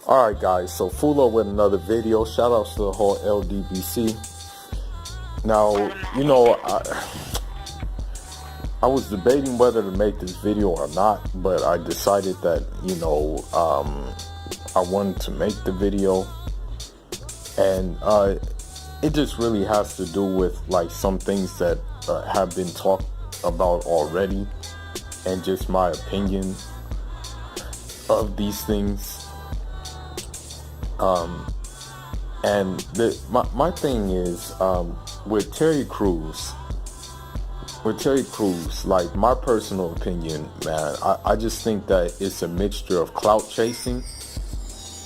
Alright guys, so Fulo with another video. Shout outs to the whole LDBC. Now, I was debating whether to make this video or not, but I decided that, I wanted to make the video. And it just really has to do with like some things that have been talked about already, and just my opinion of these things. And my thing is, with Terry Crews, like, my personal opinion, man, I just think that it's a mixture of clout chasing,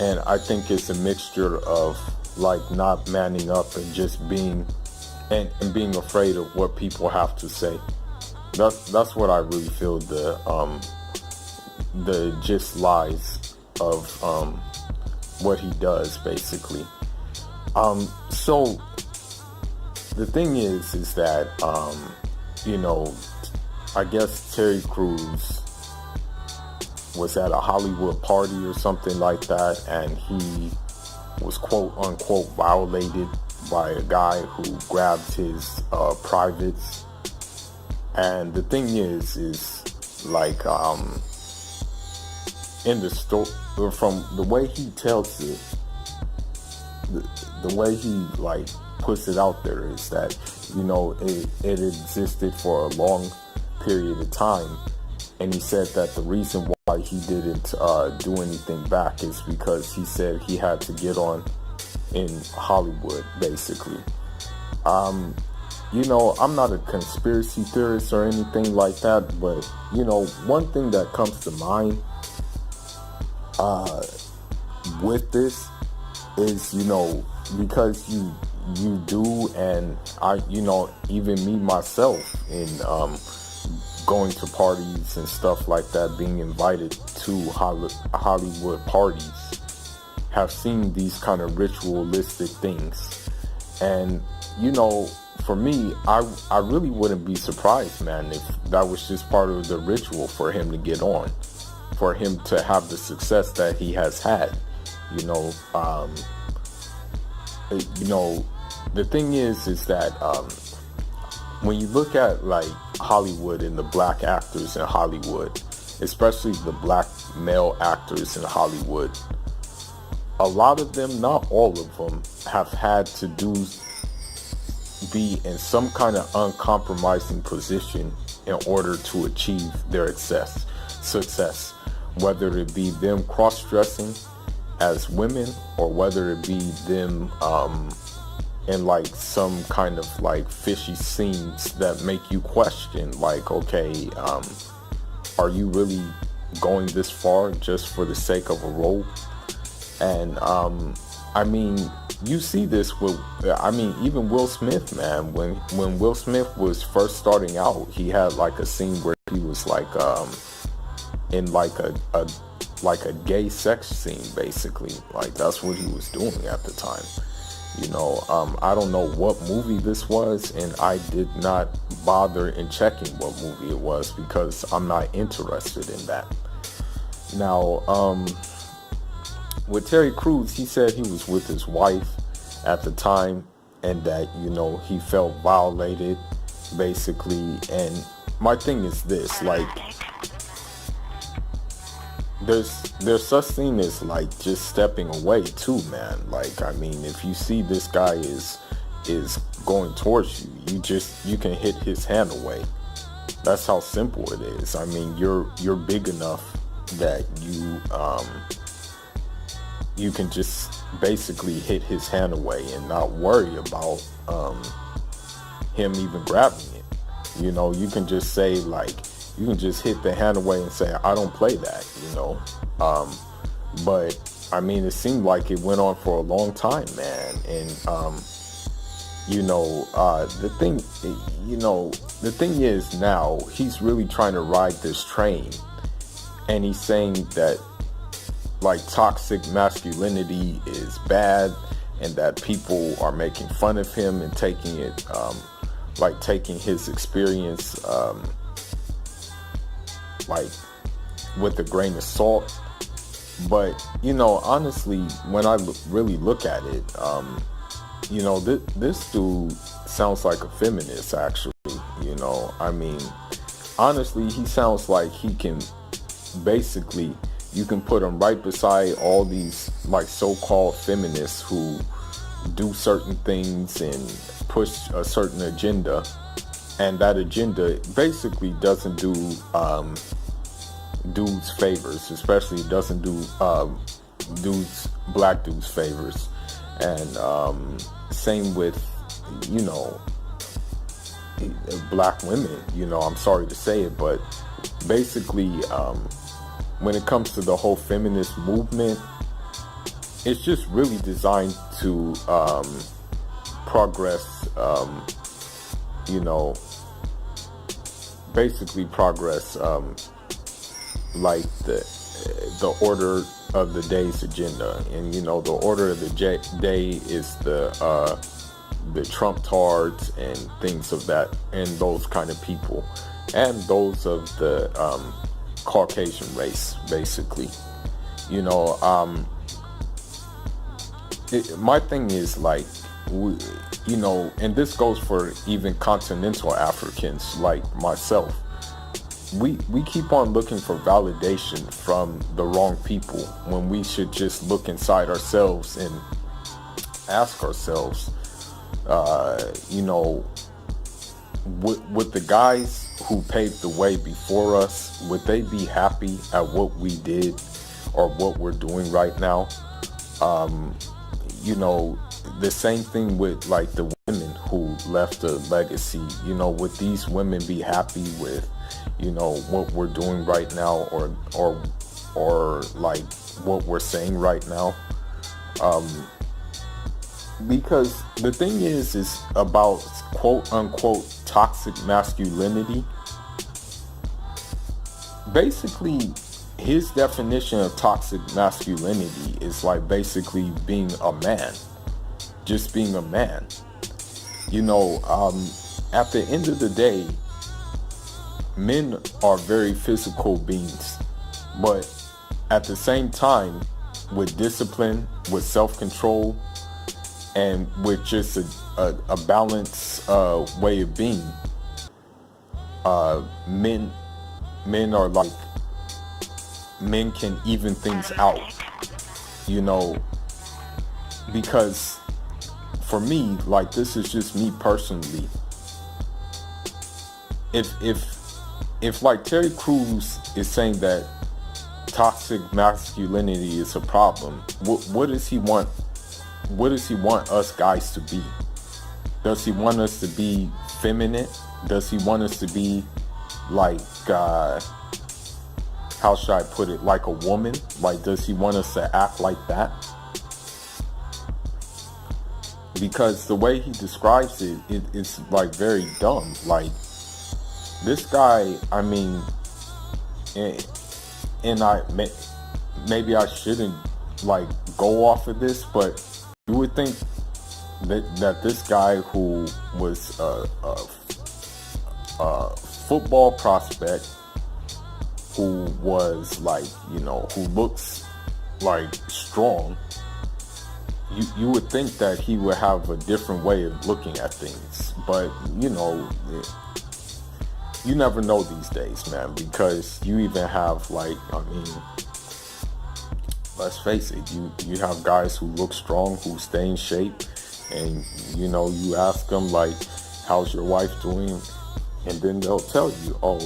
and I think it's a mixture of like not manning up and just being and being afraid of what people have to say. That's what I really feel the gist lies of what he does, basically. So the thing is that I guess Terry Crews was at a Hollywood party or something like that, and he was quote unquote violated by a guy who grabbed his privates. And the thing is like, in the story, from the way he tells it, the way he like puts it out there is that it existed for a long period of time, and he said that the reason why he didn't do anything back is because he said he had to get on in Hollywood, basically. I'm not a conspiracy theorist or anything like that, but one thing that comes to mind with this is, because you do, and I, even me myself, in going to parties and stuff like that, being invited to Hollywood parties, have seen these kind of ritualistic things. And for me, I really wouldn't be surprised, man, if that was just part of the ritual for him to get on, for him to have the success that he has had. The thing is that when you look at like Hollywood and the black actors in Hollywood, especially the black male actors in Hollywood, a lot of them, not all of them, have had to be in some kind of uncompromising position in order to achieve their success, whether it be them cross-dressing as women, or whether it be them in like some kind of like fishy scenes that make you question, like, okay, are you really going this far just for the sake of a role? And I mean, you see this with, even Will Smith, man. When Will Smith was first starting out, he had like a scene where he was like in like a gay sex scene, basically. Like, that's what he was doing at the time. I don't know what movie this was, and I did not bother in checking what movie it was because I'm not interested in that. Now, with Terry Crews, he said he was with his wife at the time, and that, he felt violated, basically. And my thing is this, like, there's such thing as like just stepping away too, man. Like, I mean, if you see this guy is going towards you, you can hit his hand away. That's how simple it is. I mean, you're big enough that you can just basically hit his hand away and not worry about him even grabbing it. You can just say, like, you can just hit the hand away and say, I don't play that, but I mean, it seemed like it went on for a long time, man. And the thing is, now he's really trying to ride this train, and he's saying that like toxic masculinity is bad, and that people are making fun of him and taking it taking his experience like with a grain of salt. But, honestly, when I really look at it, this dude sounds like a feminist, actually. I mean, honestly, he sounds like he can basically, you can put him right beside all these like so-called feminists who do certain things and push a certain agenda, and that agenda basically doesn't do dudes favors, especially doesn't do black dudes favors. And same with black women. I'm sorry to say it, but basically when it comes to the whole feminist movement, it's just really designed to progress, basically progress like the order of the day's agenda. And the order of the day is the Trump-tards and things of that, and those kind of people, and those of the Caucasian race, basically. My thing is like, and this goes for even continental Africans like myself. We keep on looking for validation from the wrong people when we should just look inside ourselves and ask ourselves, would the guys who paved the way before us, would they be happy at what we did or what we're doing right now? The same thing with like the women who left a legacy. Would these women be happy with, what we're doing right now, or like what we're saying right now? Because the thing is about quote unquote toxic masculinity. Basically, his definition of toxic masculinity is like basically being a man, just being a man. At the end of the day, men are very physical beings, but at the same time, with discipline, with self-control, and with just a balanced way of being, men are like, men can even things out, because for me, like, this is just me personally. If like Terry Crews is saying that toxic masculinity is a problem, what does he want? What does he want us guys to be? Does he want us to be feminine? Does he want us to be like, how should I put it, like a woman? Like, does he want us to act like that? Because the way he describes it's like very dumb. Like, this guy, I mean, and maybe I shouldn't like go off of this, but you would think that this guy who was a football prospect, who was like, who looks like strong, you would think that he would have a different way of looking at things. But you never know these days, man, because you even have like, I mean, let's face it, you have guys who look strong, who stay in shape, and you ask them like, how's your wife doing? And then they'll tell you, I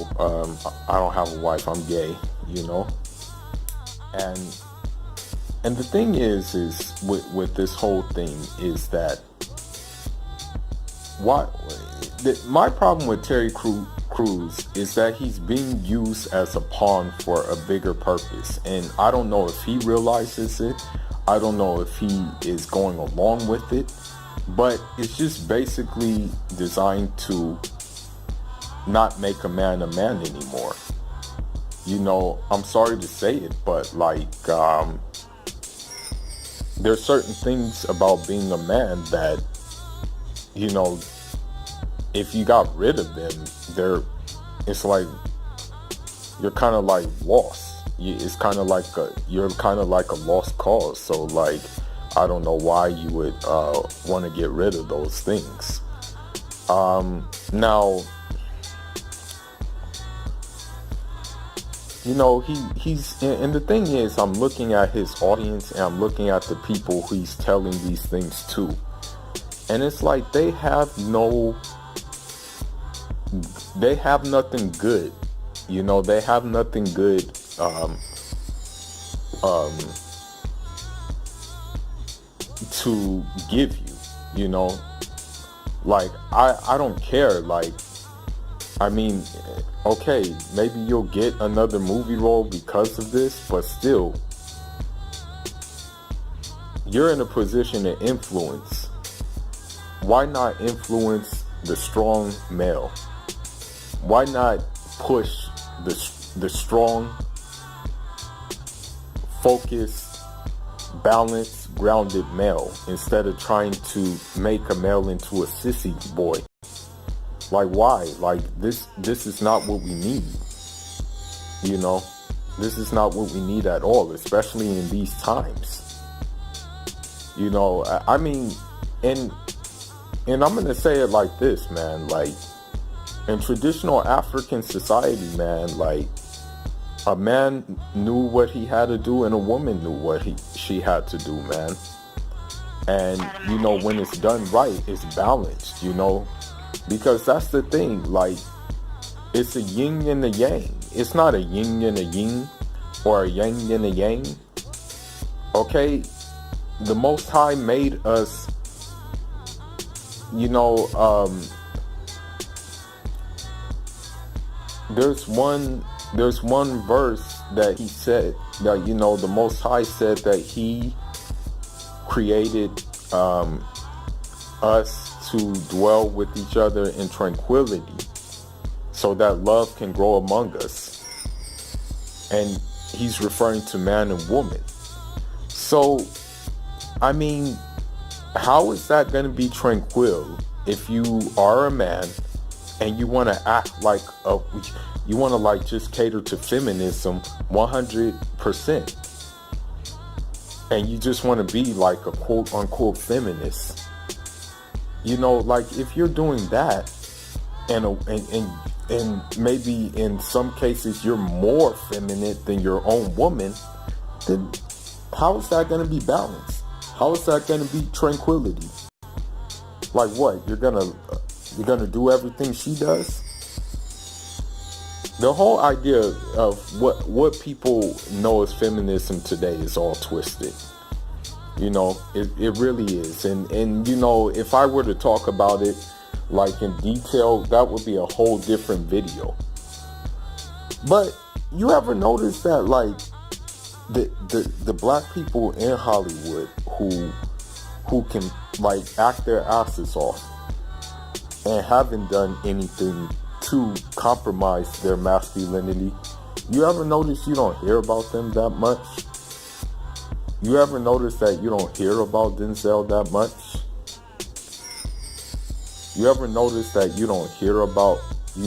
don't have a wife, I'm gay, And the thing is with this whole thing is that my problem with Terry Crews is that he's being used as a pawn for a bigger purpose. And I don't know if he realizes it. I don't know if he is going along with it. But it's just basically designed to not make a man anymore. I'm sorry to say it, but like, there's certain things about being a man that, if you got rid of them, it's like you're kind of like lost. it's kind of like you're kind of like a lost cause. So like, I don't know why you would want to get rid of those things. Now, you know, he's, and the thing is, I'm looking at his audience and I'm looking at the people who he's telling these things to. And it's like they have nothing good. You know, they have nothing good to give you, you know. Like, I don't care. Like, I mean, okay, maybe you'll get another movie role because of this, but still, you're in a position to influence. Why not influence the strong male? Why not push the strong, focused, balanced, grounded male instead of trying to make a male into a sissy boy? Like, why? Like, this is not what we need. You know, this is not what we need at all, especially in these times. You know, I mean, and I'm gonna say it like this, man. Like, in traditional African society, man, like, a man knew what he had to do and a woman knew what she had to do, man. And, you know, when it's done right, it's balanced, you know. Because that's the thing, like, it's a yin and a yang. It's not a yin and a yin or a yang and a yang. Okay? The Most High made us, you know, there's one verse that he said that, you know, the Most High said that he created us to dwell with each other in tranquility so that love can grow among us. And he's referring to man and woman. So, I mean, how is that going to be tranquil if you are a man and you want to act like you want to like just cater to feminism 100%, and you just want to be like a quote unquote feminist? You know, like, if you're doing that, and maybe in some cases you're more feminine than your own woman, then how is that going to be balanced? How is that going to be tranquility? Like, what? You're gonna do everything she does? The whole idea of what people know as feminism today is all twisted. You know, it really is. And you know, if I were to talk about it like in detail, that would be a whole different video. But you ever notice that, like, the black people in Hollywood who can like act their asses off and haven't done anything to compromise their masculinity, you ever notice you don't hear about them that much? You ever notice that you don't hear about Denzel that much? You ever notice that you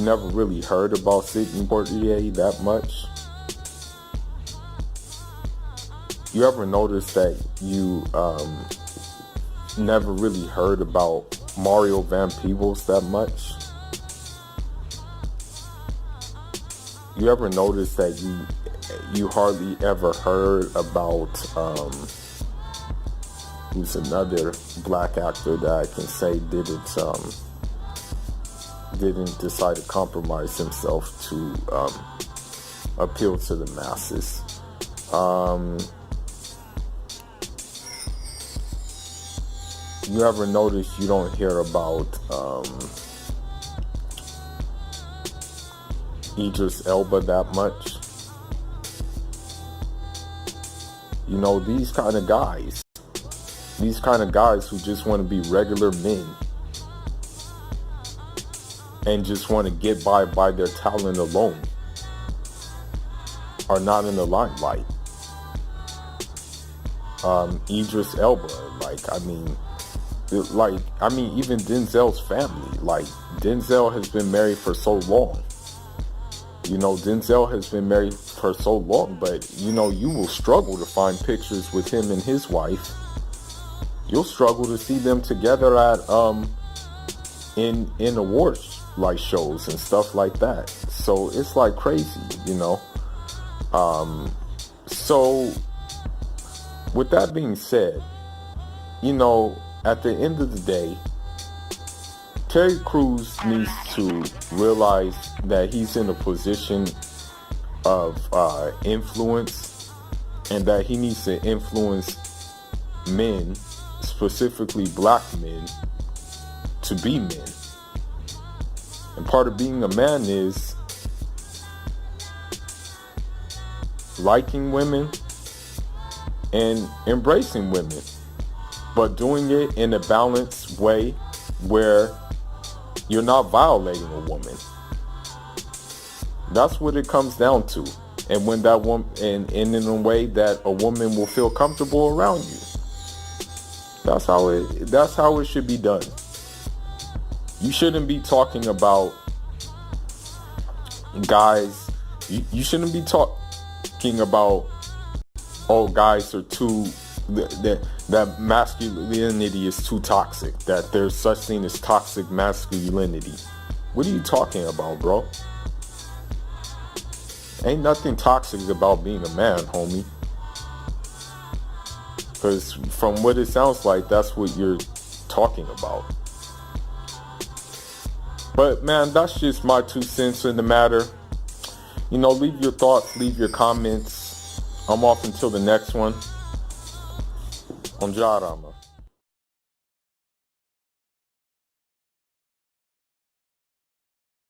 never really heard about Sidney Poitier that much? You ever notice that you never really heard about Mario Van Peebles that much? You ever notice that you hardly ever heard about who's another black actor that I can say didn't decide to compromise himself to appeal to the masses? You ever notice you don't hear about Idris Elba that much? You know, these kind of guys who just want to be regular men and just want to get by their talent alone are not in the limelight. Idris Elba, even Denzel's family. Like, Denzel has been married for so long. You know, Denzel has been married her so long, but you will struggle to find pictures with him and his wife. You'll struggle to see them together at in awards like shows and stuff like that. So it's like crazy, So with that being said, at the end of the day, Terry Crews needs to realize that he's in a position of influence, and that he needs to influence men, specifically black men, to be men. And part of being a man is liking women and embracing women, but doing it in a balanced way where you're not violating a woman. That's what it comes down to. And when that woman, and in a way that a woman will feel comfortable around you. That's how it should be done. You shouldn't be talking about guys. You shouldn't be talking about, oh, guys are too, that masculinity is too toxic, that there's such thing as toxic masculinity. What are you talking about, bro? Ain't nothing toxic about being a man, homie. Because from what it sounds like, that's what you're talking about. But man, that's just my 2 cents in the matter. Leave your thoughts, leave your comments. I'm off until the next one. On Jarama.